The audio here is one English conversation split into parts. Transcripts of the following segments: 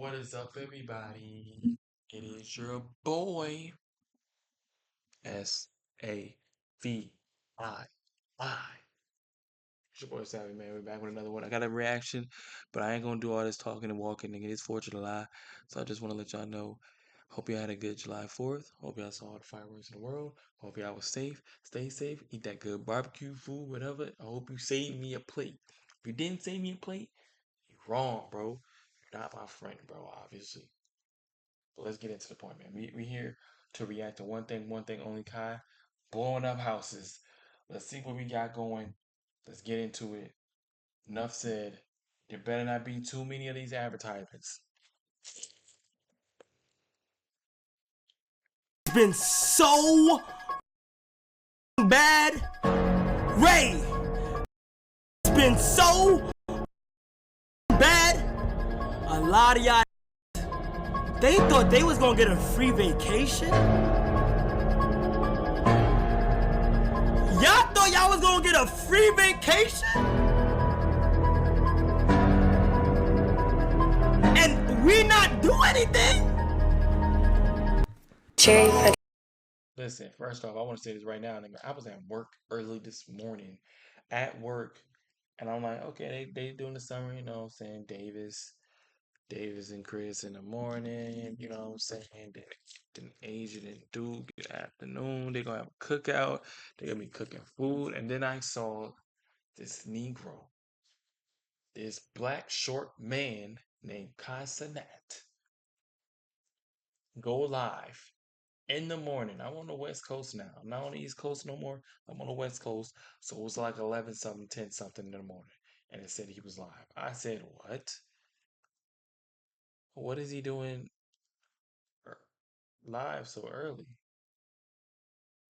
What is up, everybody? It is your boy, S-A-V-I-I. It's your boy, Savvy, man. We're back with another one. I got a reaction, but I ain't gonna do all this talking and walking, nigga. It's 4th of July, so I just want to let y'all know. Hope y'all had a good July 4th. Hope y'all saw all the fireworks in the world. Hope y'all was safe. Stay safe. Eat that good barbecue food, whatever. I hope you saved me a plate. If you didn't save me a plate, you're wrong, bro. You're not my friend, bro, obviously. But let's get into the point, man. We here to react to one thing only, Kai. Blowing up houses. Let's see what we got going. Let's get into it. Enough said. There better not be too many of these advertisements. It's been so bad. Ray, it's been so bad. A lot of y'all, they thought they was gonna get a free vacation. Y'all thought y'all was gonna get a free vacation? And we not do anything? Listen, first off, I want to say this right now, nigga. I was at work early this morning. At work. And I'm like, okay, they doing the summer, you know what I'm saying? Davis and Chris in the morning, you know what I'm saying? Then Asian and Duke in the afternoon. They're gonna have a cookout. They're gonna be cooking food. And then I saw this Negro, this black short man named Kai Cenat go live in the morning. I'm on the West Coast now. I'm not on the East Coast no more. I'm on the West Coast. So it was like 11 something, 10 something in the morning. And it said he was live. I said, what? What is he doing live so early?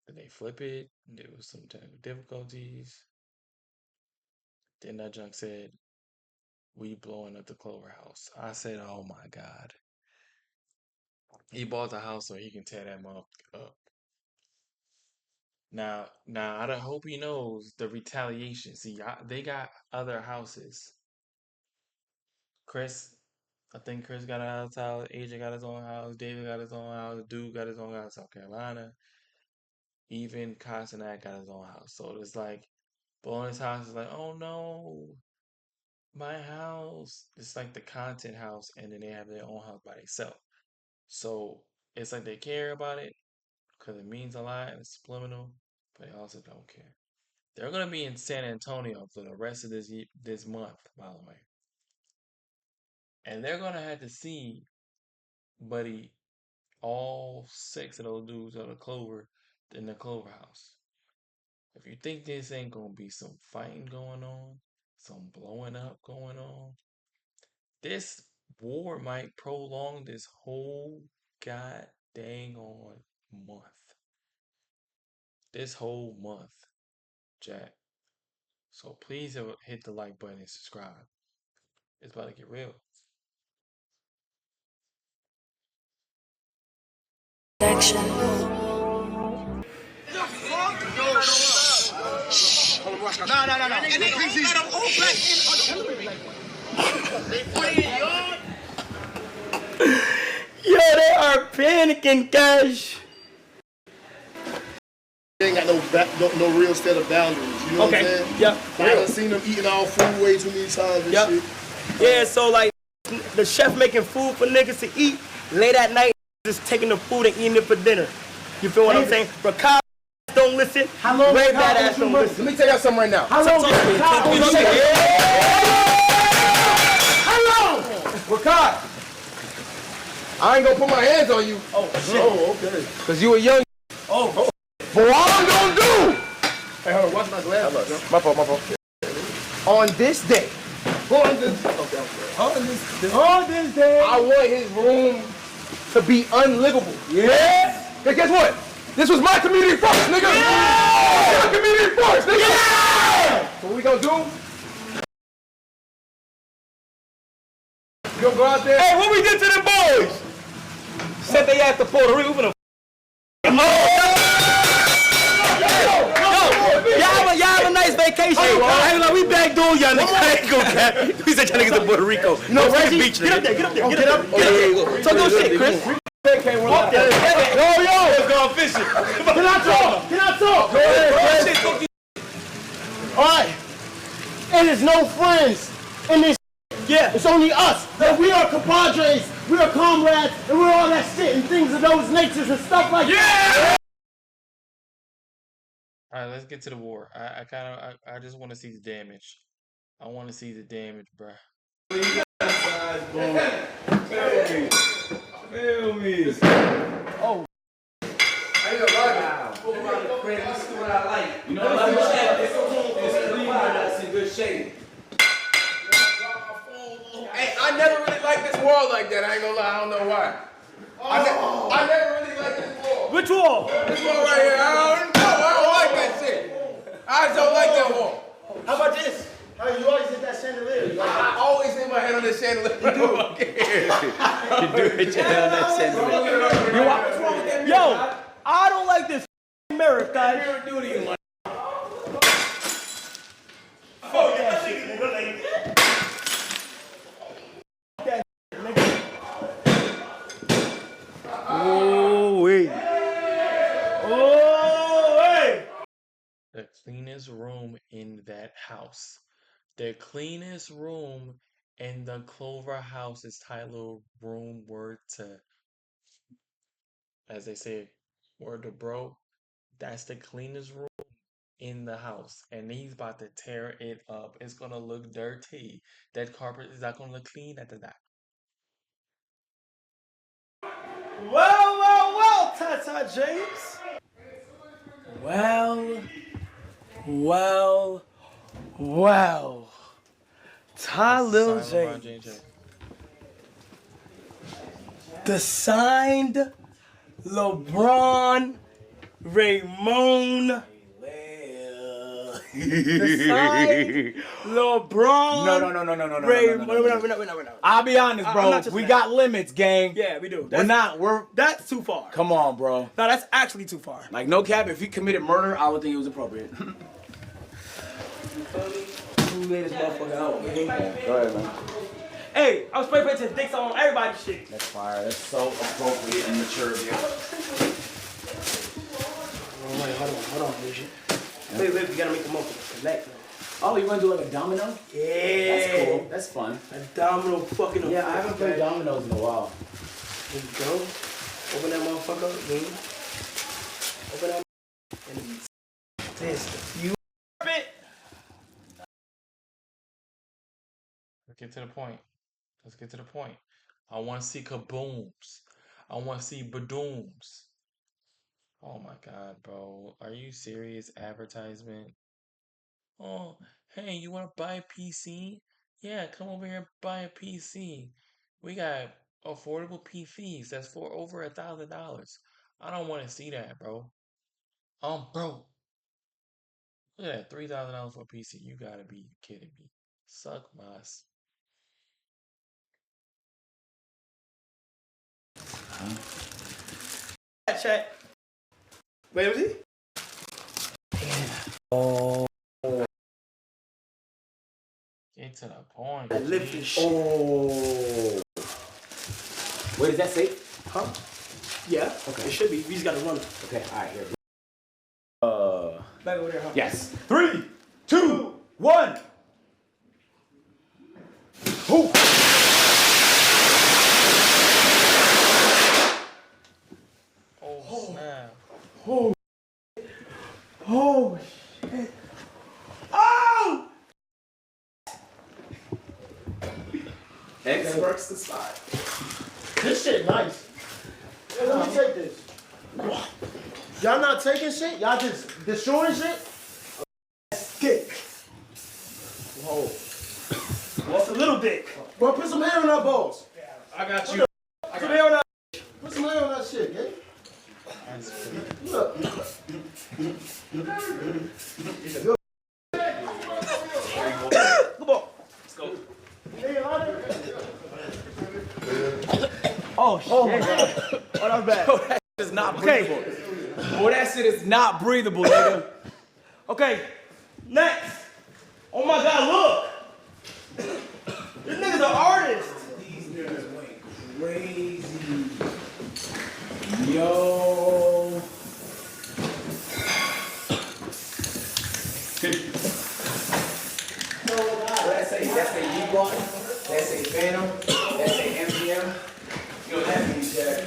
Did they flip it? There was some technical difficulties. Then that junk said, we blowing up the Clover House. I said, oh my God. He bought the house so he can tear that motherfucker up. Now, I don't hope he knows the retaliation. See, they got other houses. I think Chris got a house. Adrian got his own house. David got his own house. Dude got his own house. South Carolina. Even Castanet got his own house. So it's like, blowing his house is like, oh no, my house. It's like the content house, and then they have their own house by themselves. So it's like they care about it because it means a lot and it's subliminal, but they also don't care. They're gonna be in San Antonio for the rest of this month, by the way, and they're gonna have to see, buddy, all 6 of those dudes on the Clover in the Clover House. If you think this ain't gonna be some fighting going on, some blowing up going on, this war might prolong this whole god dang on month. This whole month, Jack. So please hit the like button and subscribe. It's about to get real. Action. Yo, they are panicking, guys. They ain't got no real set of boundaries. You know what I'm saying? Yep. I done seen them eating all food way too many times and shit. Yeah, so like the chef making food for niggas to eat late at night, just taking the food and eating it for dinner. You feel what I'm saying? But Kyle don't listen. How long? Ray bad ass don't listen. Let me tell y'all something right now. How long? How long? Rakai, I ain't gonna put my hands on you. Oh shit. Oh, okay. Cause you a young. Oh. But what I'm gonna do? Hey, hold on. Watch my glass. My fault. On this day. On this day. I want his room to be unlivable. Yeah. Cause guess what? This was my community first, nigga. Yeah. My community first, nigga. Yeah. So what we gonna do? You gonna go out there? Hey, what we did to them boys? Said they asked to Puerto Rico. Y'all have a nice vacation. vacation. I ain't like we backdoor y'all niggas. I ain't gonna cap. We said y'all niggas in Puerto Rico. You know, Reggie, beach, get up there, get up there, get up. Oh, yeah. Talk your shit, Chris. Fuck that. Yo, Let's go fishing. can I talk? Can I talk? Go ahead, Chris. All right. It is no friends in this. Yeah. It's only us. That we are compadres, we are comrades, and we're all that shit and things of those natures and stuff like that. All right, let's get to the war. I just want to see the damage. I want to see the damage, bruh. Feel me. Oh. I ain't gonna lie to you. This is what I like. You know what I'm saying? It's clean, that's in good shape. Hey, I never really liked this wall like that. I ain't gonna lie. I don't know why. I never really liked this wall. Which wall? This wall right here. I don't like that shit. I just don't like that wall. How about this? How you always hit that chandelier? I always hit my head on this chandelier. You do hit your head on that chandelier. What's wrong with that? Yo, I don't like this mirror, guys. Mirror duty in my. Fuck that shit, nigga. Like, oh, wait. Oh, wait. The cleanest room in that house. The cleanest room in the Clover house is titled Room Word to, as they say, Word to Bro. That's the cleanest room in the house. And he's about to tear it up. It's going to look dirty. That carpet is not going to look clean after that. Well, Tata James. Well. Ty Lil James. The signed LeBron Raymond. The signed LeBron. No. Wait. I'll be honest, bro. We got limits, gang. Yeah, we do. That's too far. Come on, bro. No, that's actually too far. Like, no cap, if he committed murder, I would think it was appropriate. Who laid this motherfucker out, man? Go ahead, man. Hey, I'm spray painting dicks on everybody's shit. That's fire. That's so appropriate and mature of you. Hold on, Asian. Wait, we gotta make them open. Connect them. Oh, you want to do like a domino? Yeah. That's cool. That's fun. A domino fucking. Yeah, I haven't played dominoes in a while. There you go. Open that motherfucker up, man. Open that. And this. You it. Let's get to the point. I want to see kabooms. I want to see badooms. Oh my God, bro. Are you serious? Advertisement? Oh, hey, you want to buy a PC? Yeah, come over here and buy a PC. We got affordable PCs that's for over $1,000. I don't want to see that, bro. Bro. Look at that, $3,000 for a PC. You gotta be kidding me. Suck my ass. Chat. Wait, was he? Oh. Get to the point. I live this shit. Oh. Wait, is that safe? Huh? Yeah. Okay. It should be. We just gotta run it. Okay, alright, here. Back over there, huh? Yes. 3, 2, 1. Who? Oh, snap. Oh. Oh shit. Oh! X works the spot. This shit nice. Hey, let me take this. Y'all not taking shit? Y'all just destroying shit? Dick. Whoa. What's a little dick? Bro, put some hair on our balls. I got you. Put some hair on that. Put some hair on that shit, gang. Look. Come on. Let's go. Oh shit. Oh, that was bad. Yo, that shit is not breathable. Boy, that shit is not breathable, nigga. Okay. Next. Oh my God, look! This nigga's an artist! These niggas went crazy. Yo. That's a U-Bar, that's a Phantom, that's a MGM. You know that means, Jack.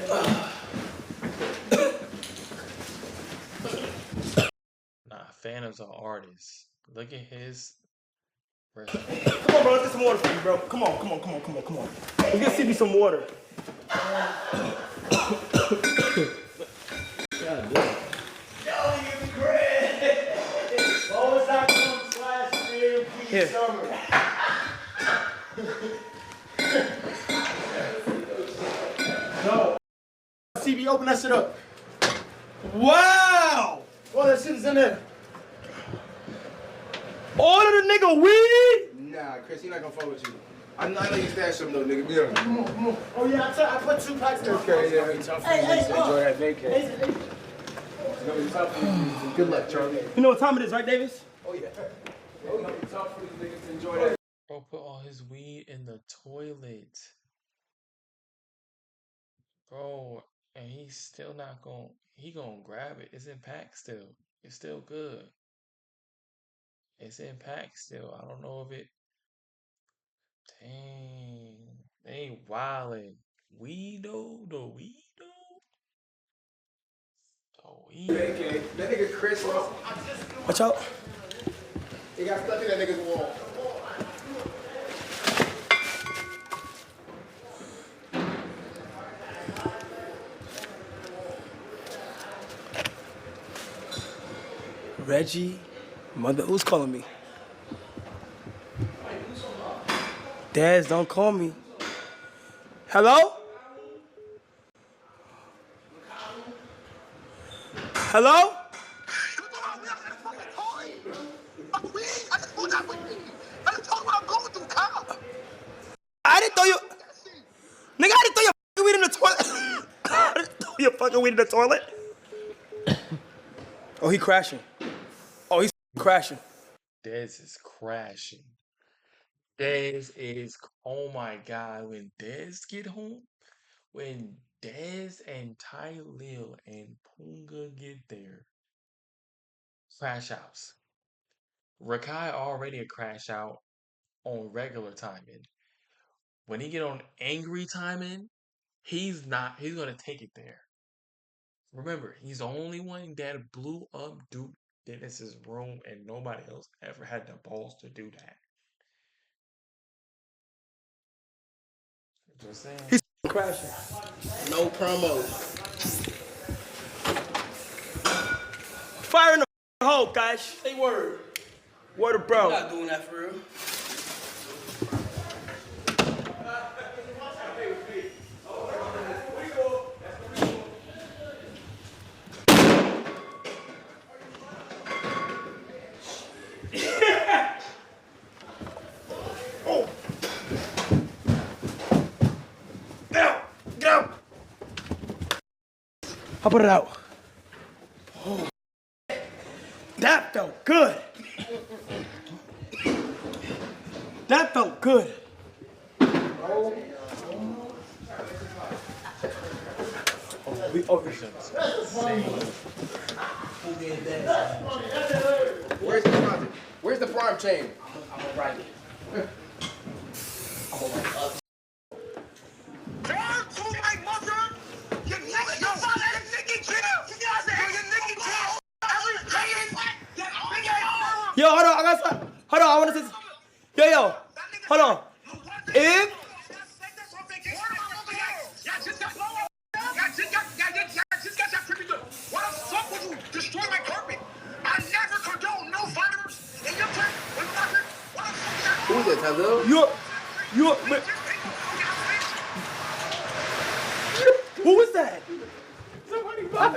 Nah, Phantom's an artist. Look at his. Come on, bro, let's get some water for you, bro. Come on. Let's get CB some water. Here. No. CB, open that shit up. Wow! All that shit is in there. Order the nigga weed? Nah, Chris, he not gonna fuck with you. I know you stash some though, nigga. Yeah. Come on. Oh yeah, I put 2 packs in. Okay, yeah. It's gonna be tough for you to enjoy that vacay. It's gonna be tough for you. Good luck, Charlie. You know what time it is, right, Davis? Oh yeah. It's gonna be tough for these niggas to enjoy that. Bro, put all his weed in the toilet. Bro, and he's still not gonna. He gonna grab it. It's in pack still. It's still good. It's in pack still. I don't know if it. Dang. They ain't wildin'. Weed though? The weed though? The weed. Vacay. That nigga Chris lost. Watch out. He got stuck in that nigga's wall. Reggie, mother, who's calling me? Daz, don't call me. Hello? Hello? I didn't throw you. Nigga, I didn't throw your fucking weed in the toilet. I didn't throw your fucking weed in the toilet. Oh, he crashing. Oh, he's crashing. Dez is crashing. Dez is, oh my God, when Dez get home, when Dez and Tylil and Punga get there, crash outs. Rakai already a crash out on regular timing. When he get on angry timing, he's gonna take it there. Remember, he's the only one that blew up Duke Dennis's room, and nobody else ever had the balls to do that. Just saying. He's crashing. No promo. Fire in the hole, guys. Say word. Word of bro. I'm not doing that for real. I'll put it out. Oh. That felt good. That felt good. Where's the deposit? Where's the prime chain? I'm gonna write it. Yo, hold on, I got some. Hold on, I want to say. Yo, hold on. If why the fuck would you destroy my carpet? I never condone no violence in your place. Who is that, Tylil? Who is that?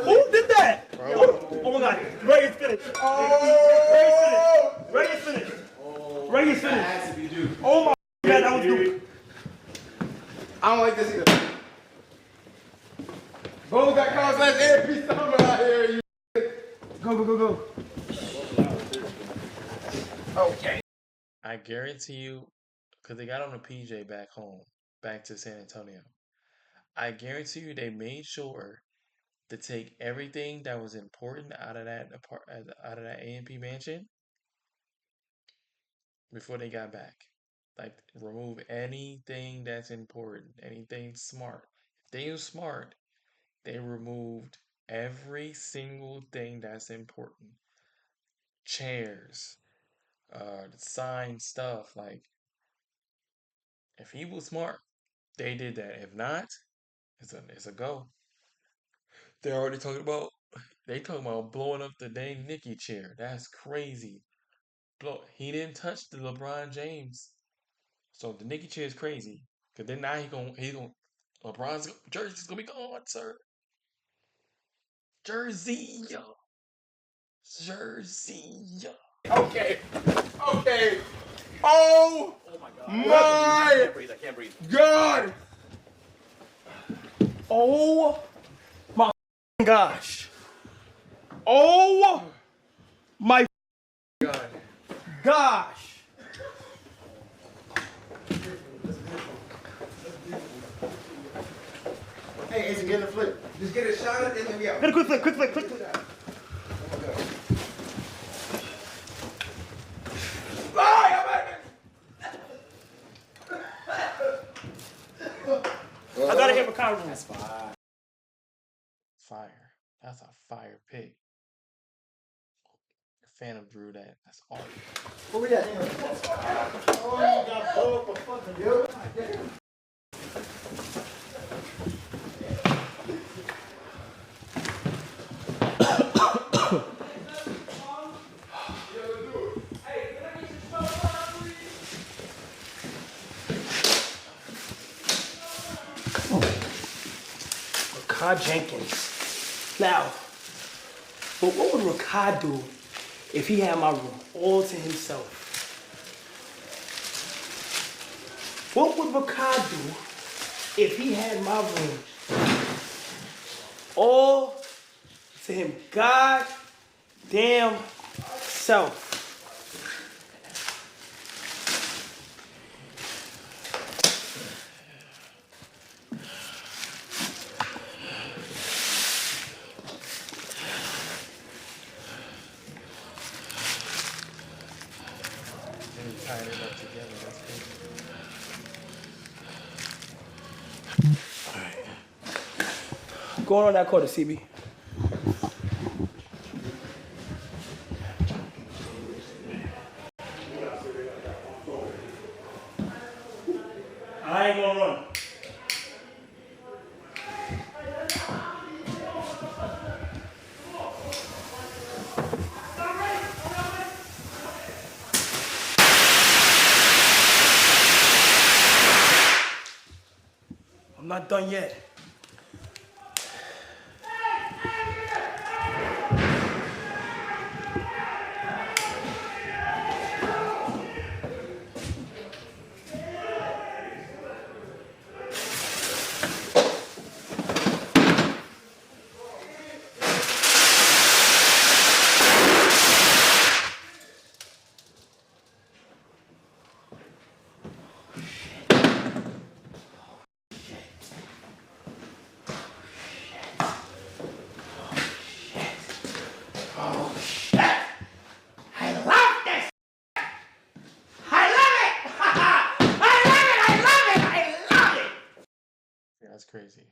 Who did that? Oh my God, Ray is finished. Ray is finished. Ray is finished. Has to be Duke. Oh my God, that was Duke. I don't like this either. Both got cars last earpiece summer out here. You. Go. Okay. I guarantee you, because they got on a PJ back home, back to San Antonio. I guarantee you they made sure to take everything that was important out of that A&P mansion before they got back. Like remove anything that's important, anything smart. If they were smart, they removed every single thing that's important. Chairs, sign stuff. Like if he was smart, they did that. If not, it's a go. They're already talking about blowing up the dang Nikki chair. That's crazy. He didn't touch the LeBron James. So the Nikki chair is crazy. Cause then now he gonna LeBron's jersey's gonna be gone, sir. Jersey. Jersey. Okay. Okay. Oh my I can't breathe. God. Oh my gosh. Oh my God. gosh. Hey, Ace, get a flip. Just get a shot at it and we out. Get a quick flip. I gotta hit McConnell room. That's fine. Fire. That's a fire pick. Phantom drew that. That's art. Where we at? Oh, you got blow up a fucking yo. Rashad Jenkins. Now, but what would Rashad do if he had my room all to himself? What would Rashad do if he had my room all to him God damn self? Tying it up together. That's crazy. Going on that quarter, CB. I ain't gonna run. I'm not done yet. Yeah, that's crazy.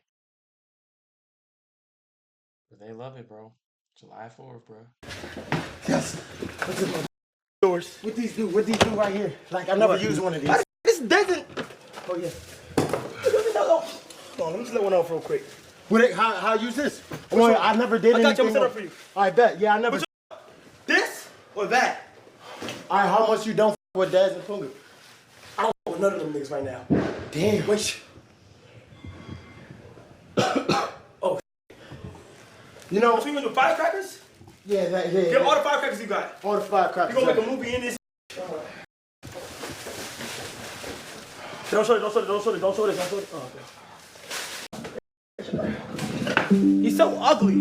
But they love it, bro. July 4th, bro. Yes. What's it? Doors. What these do? What these do right here? Like I never used one of these. This doesn't. Oh yeah. Hold on, let me just let one off real quick. What it, how I use this? Well, I never did I got you. anything. I'm set up for you. I bet. Yeah, I never. This or that? All right, how much you don't f with Daz and Funga? I don't know with none of them niggas right now. Damn. Wait. Oh. You know. So you gonna do firecrackers? Yeah, that. Yeah. Get all the firecrackers you got. all the firecrackers. You gonna make a movie in this? Don't show it. Oh, okay. He's so ugly.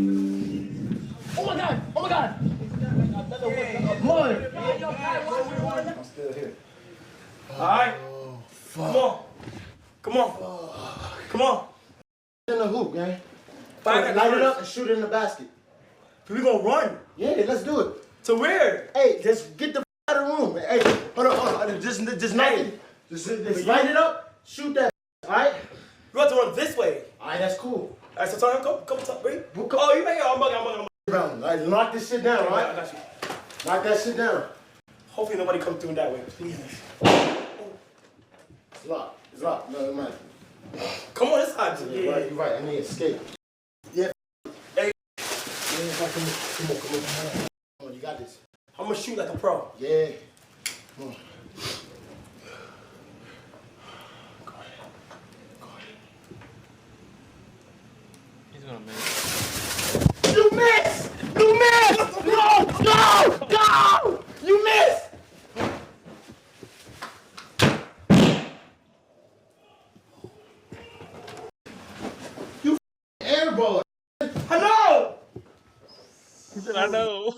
Oh my god. I'm still here. Alright? Come on. Come on. Come on. In the hoop, gang. Light Light it up and shoot it in the basket. We gonna run. Yeah, let's do it. To where? Hey, just get the out of the room. Hey, hold on. Just nothing. Just light it up, shoot that. Alright? You have to run this way. Alright, that's cool. Alright, so tell him, come, wait. Oh, you make it. I'm bugging. Alright, lock this shit down, I alright? got you. Lock that shit down. Hopefully nobody comes through that way, please. It's locked. It's locked. No, it might. Come on this side. Yeah, you're right. I need to escape. Yeah. Hey. Yeah, come on. Come on, you got this. I'm gonna shoot like a pro. Yeah. Come on. He's gonna make it. You missed! You missed! No! You missed! You airball. I know! He said, I know.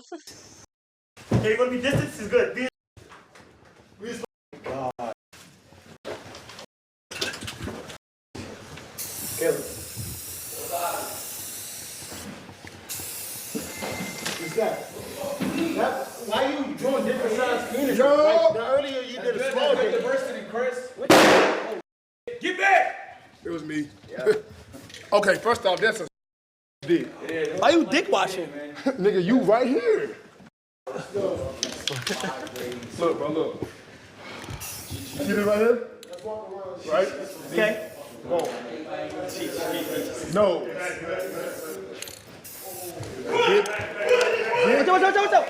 Hey, you wanna be distance? Is good. God. Caleb. What's that? Why you doing different size penis? Yo! Like, earlier you did a small That's dick. diversity, Chris. Get back! It was me. Okay, first off, that's a dick. Why you dick watching? Nigga, you right here. Look, bro, look. See this right here? Right? Okay. Come on. No. Watch out.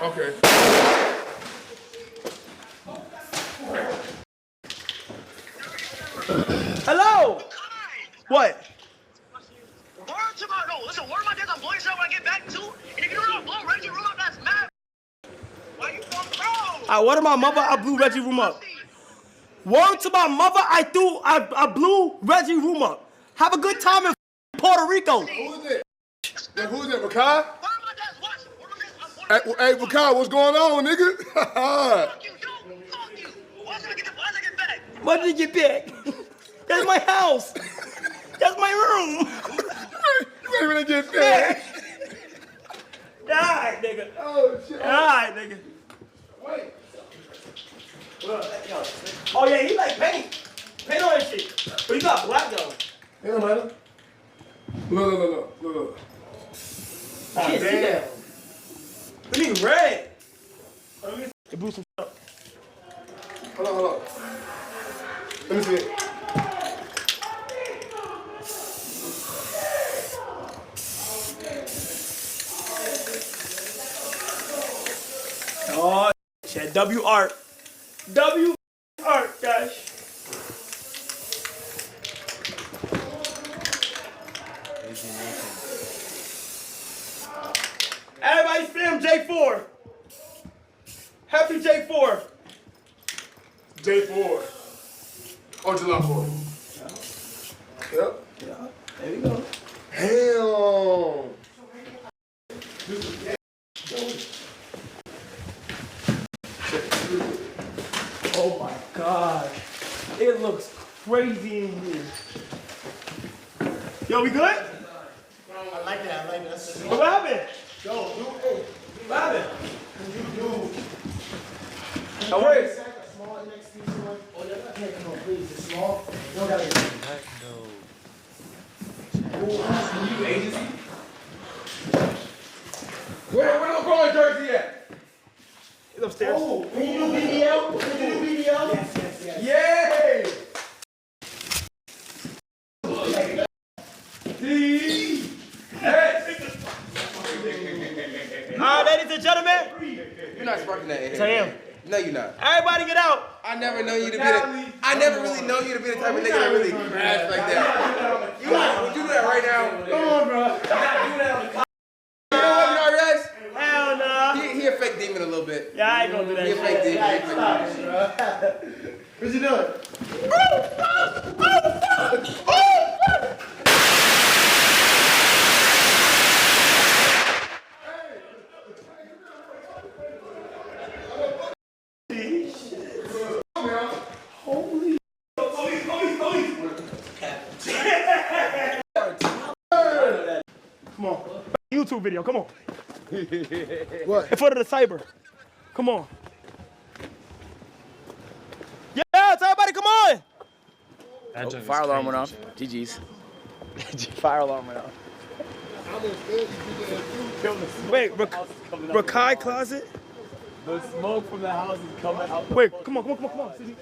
Okay. Hello! What? Word to my no. Listen, word to my dad. I'm blowing shit when I get back too. And if you don't blow Reggie room up, that's mad. Why you from bro? I watered my mother, I blew Reggie room up. Word to my mother, I blew Reggie room up. Have a good time in Puerto Rico. Who is it? Who is it, Rakai? Word to my dad's watching. Word to my dad's Hey, Rakai, what's going on, nigga? Fuck you, yo. Fuck you. Why should I get back? Why did you get back? That's my house. That's my room. You ain't really get back. Alright, nigga. Oh, shit. Alright, nigga. Wait. Oh yeah, he like paint. Paint on his shit. But he got black though. Hey, man. Look. I can't see that. We need red. Let me blew some shit up. Hold on. Let me see it. Oh, shit. W art, guys. Everybody film J4. Happy J4. J4. Oh, July 4th. Yep. Yeah, there you go. Hell. Oh my God. It looks crazy in here. Yo, we good? I like that. What happened? Yo, What happened? you How are you? small next to you. Oh, yeah, okay, come on, please. It's small. You don't gotta get it. You agency? Where the going jersey at? It's upstairs. Oh, can you do BDL? Can you do BDL? Yes. Yay! All right, ladies and gentlemen. You're not sparking that in here. I am. No, you're not. Everybody get out. I never know you to be the. I never really know you to be the type of nigga that really crash like that. You would you do that right now? Come on, bro. You know what, you know, Rez? Hell no. He a fake demon a little bit. Yeah, I ain't gonna do He a that. fake demon. He a fake demon. What you doing? YouTube video. Come on. What? In front of the cyber. Come on. Yes, everybody, come on. That joke is Fire alarm went crazy, off. shit. GG's. Fire alarm went off. Wait, Rakai closet? The smoke from the house is coming out. Wait, come on. Sydney.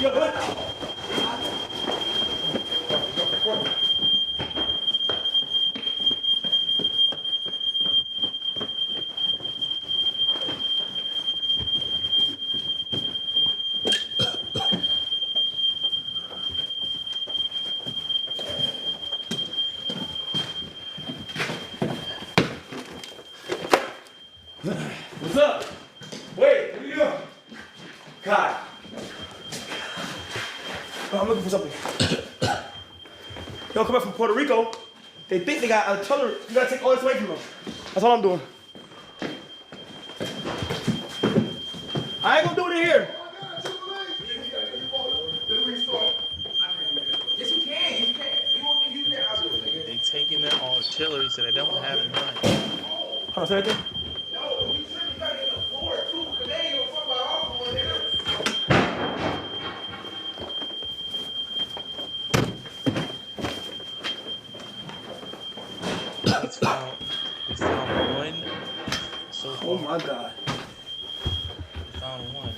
Yo, what? What's up? Wait, what are you doing? Kai. Oh, I'm looking for something. Y'all come back from Puerto Rico. They think they got artillery. You gotta take all this away from them. That's all I'm doing. I ain't gonna do it in here. Yes, you can. You can. If you can, I'll do it, nigga. They taking their artillery, so they don't have none. Hold on, say that again. No, we tripping. You gotta get the floor, too, because they ain't gonna fuck about our floor, nigga. It's found one so far. Oh my God. They found one.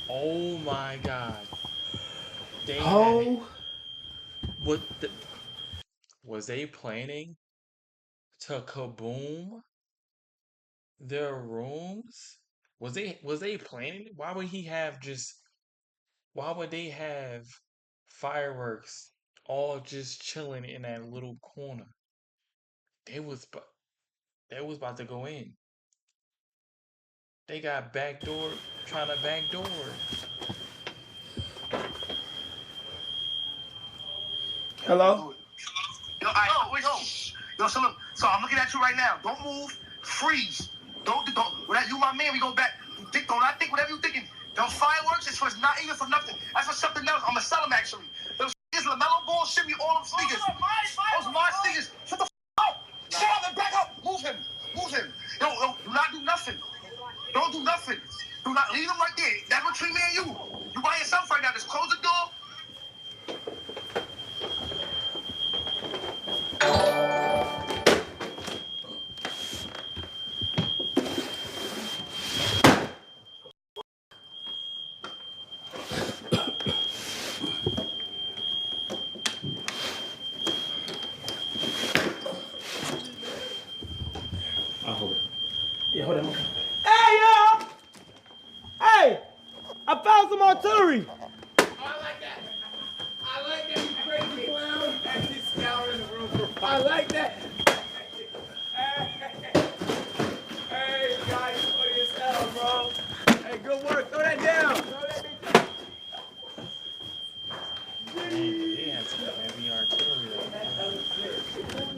Oh my God. They had, Oh. what the, was they planning to kaboom their rooms? Was they planning it? Why would they have fireworks all just chilling in that little corner? They was bu- they was about to go in. They got backdoor trying to backdoor. Hello? Yo, wait, yo, so look, so I'm looking at you right now. Don't move, freeze. Don't. Without you, my man, we go back. Don't not think whatever you thinking. Those fireworks is for not even for nothing. That's for something else. I'ma sell them actually. Those is LaMelo Ball, ship me all them sneakers. Those my sneakers. Shut the up. Shut up and back up. Move him. Yo, do not do nothing. Don't do nothing. Do not leave them right there. That's between me and you. You by yourself right now. Just close the door. I'll hold it. Yeah, hold on. Hey, y'all! Hey! I found some artillery! I like that, you crazy clown. And he's scouring the room for I like that. Hey, guys, funny as hell, bro. Hey, good work. Throw that down. They had some heavy artillery.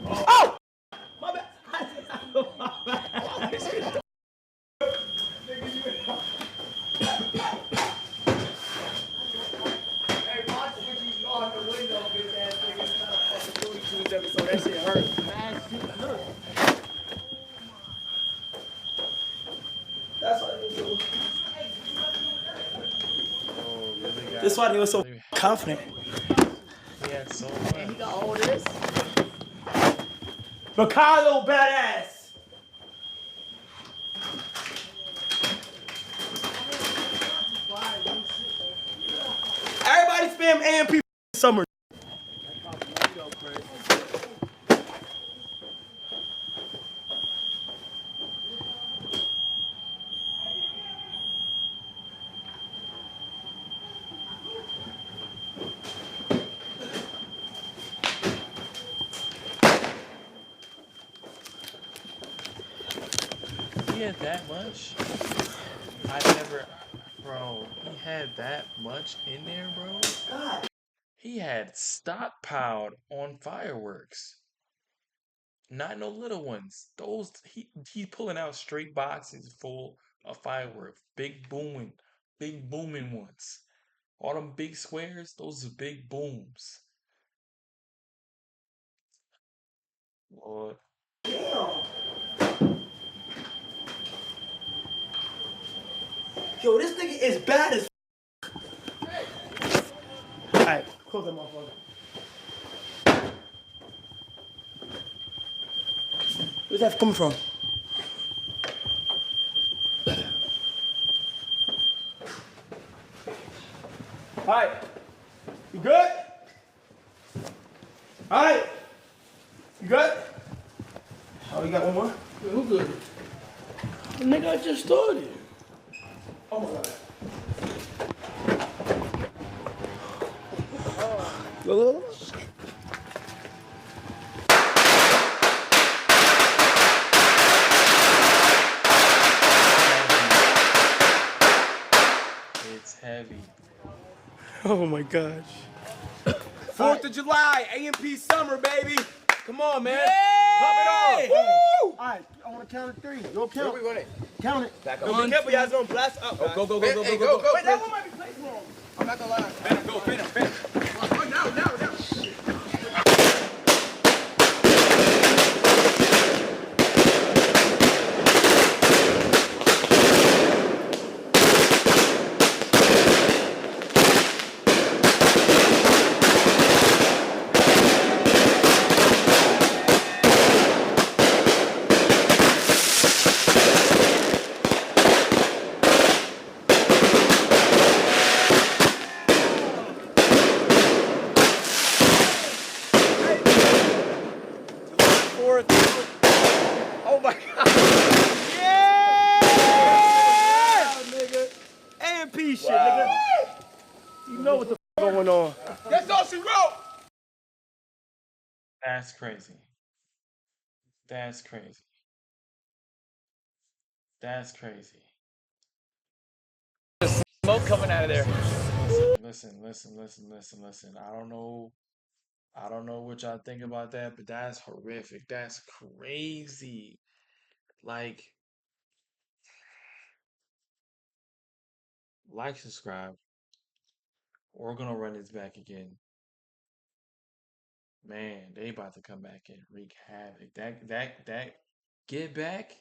Oh! My bad. Hey, watch when you go out the window, bitch ass nigga. It's not a fucking Looney Tunes episode. That shit hurt. Look. That's what I do. Oh, really got, That's why they were so really- confident. He had so much. He got all this. Ricardo badass. Everybody spam AMP summer. He had that much? Bro, he had that much in there, bro? He had stockpiled on fireworks. Not no little ones. Those, he's pulling out straight boxes full of fireworks. Big booming ones. All them big squares, those are big booms. Lord. Yo, this nigga is bad as. Alright, close that motherfucker. Where's that coming from? Alright. You good? Alright. You good? Oh, you got one more? Yeah, who good? The nigga I just started. Oh my god. Look. It's heavy. Oh my gosh. 4th of July, A&P summer, baby. Come on, man. Pop it off. Woo! Alright, I want to count to 3. Yo, count. Where we going? Count it. Back Yo, up. be careful, y'all gonna blast up. Oh, go. Hey, go. Wait, that one might be placed wrong. I'm not gonna lie. Better go, better. Oh, now. Oh my God. Yeah! Nigga. A&P shit, nigga. You know what the going on. That's all she wrote. That's crazy. That's crazy. That's crazy. Smoke coming out of there. Listen. I don't know what y'all think about that, but that's horrific. That's crazy. Like, subscribe. We're gonna run this back again. Man, they about to come back and wreak havoc. That get back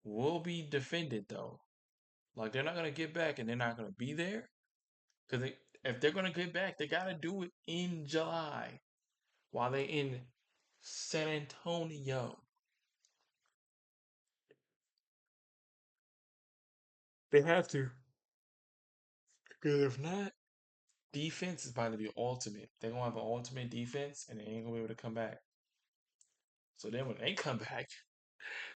will be defended though. Like they're not gonna get back and they're not gonna be there. Because if they're gonna get back, they gotta do it in July while they're in San Antonio. They have to. Because if not, defense is about to be ultimate. They're gonna have an ultimate defense and they ain't gonna be able to come back. So then when they come back,